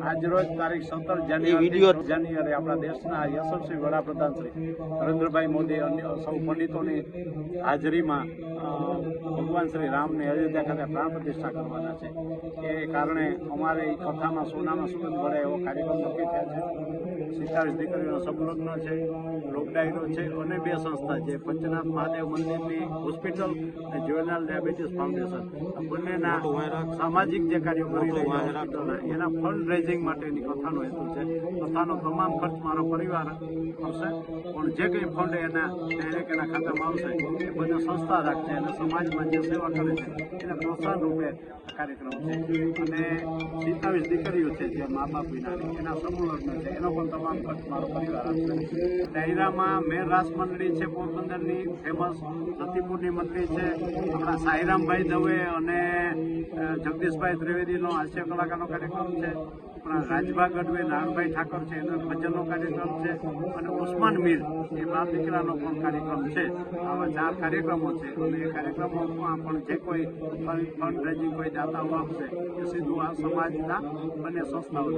આજરોજ તારીખ 17 જાન્યુઆરી આપણા દેશના યશસ્વી વડાપ્રધાન શ્રી નરેન્દ્રભાઈ મોદી અન્ય સૌ પંડિતોની હાજરીમાં ભગવાન શ્રી રામની અયોધ્યા ખાતે પ્રાણ પ્રતિષ્ઠા કરવાના છે. એ કારણે અમારે એ કથામાં સોનામાં સુગંધ વળે એવો કાર્યક્રમ નક્કી થયા છે. 47 દીકરીઓનો સમલગ્ન છે, લોકડાયરો છે અને 2 સંસ્થા છે, પંચનાથ મહાદેવ મંદિરની હોસ્પિટલ અને જ્વેલનાલ ડાયાબિટીસ ફાઉન્ડેશન. આ બંનેના સામાજિક જે કાર્યો કરી રહ્યા છે એના ફંડ રેઝિંગ માટેની કથાનો હેતુ છે. કથાનો તમામ ખર્ચ મારો પરિવાર આવશે, પણ જે કંઈ ફંડ એના ડાયરેક્ટ એના ખાતામાં આવશે એ બધા સંસ્થા રાખશે અને સમાજમાં જે સેવા કરે છે એને પ્રોત્સાહન રૂપે કાર્યક્રમ છે. અને 47 દીકરીઓ છે જે મા બાપ વિનાની, એના સમૂહ લગ્ન છે, એનો પણ તમામ ખર્ચ મારો પરિવાર આપશે. ડાયરામાં મેર રાસ મંડળી છે પોરબંદરની ફેમસ, સતીપુરની મંડળી છે, આપણા સાઈરામભાઈ દવે અને જગદીશભાઈ ત્રિવેદીનો હાસ્ય કલાકારનો કાર્યક્રમ છે, આપણા રાજભા ગઢવી નારણભાઈ ઠાકોર છે એનો ભજનનો કાર્યક્રમ છે, અને ઉસ્માન મીર એ બાપ દીકરાનો પણ કાર્યક્રમ છે. આવા 4 કાર્યક્રમો છે અને એ કાર્યક્રમોમાં પણ જે કોઈ ફંડ રેઝિંગ કોઈ દાતાઓ આપશે એ સીધું આ સમાજના બંને સંસ્થાઓ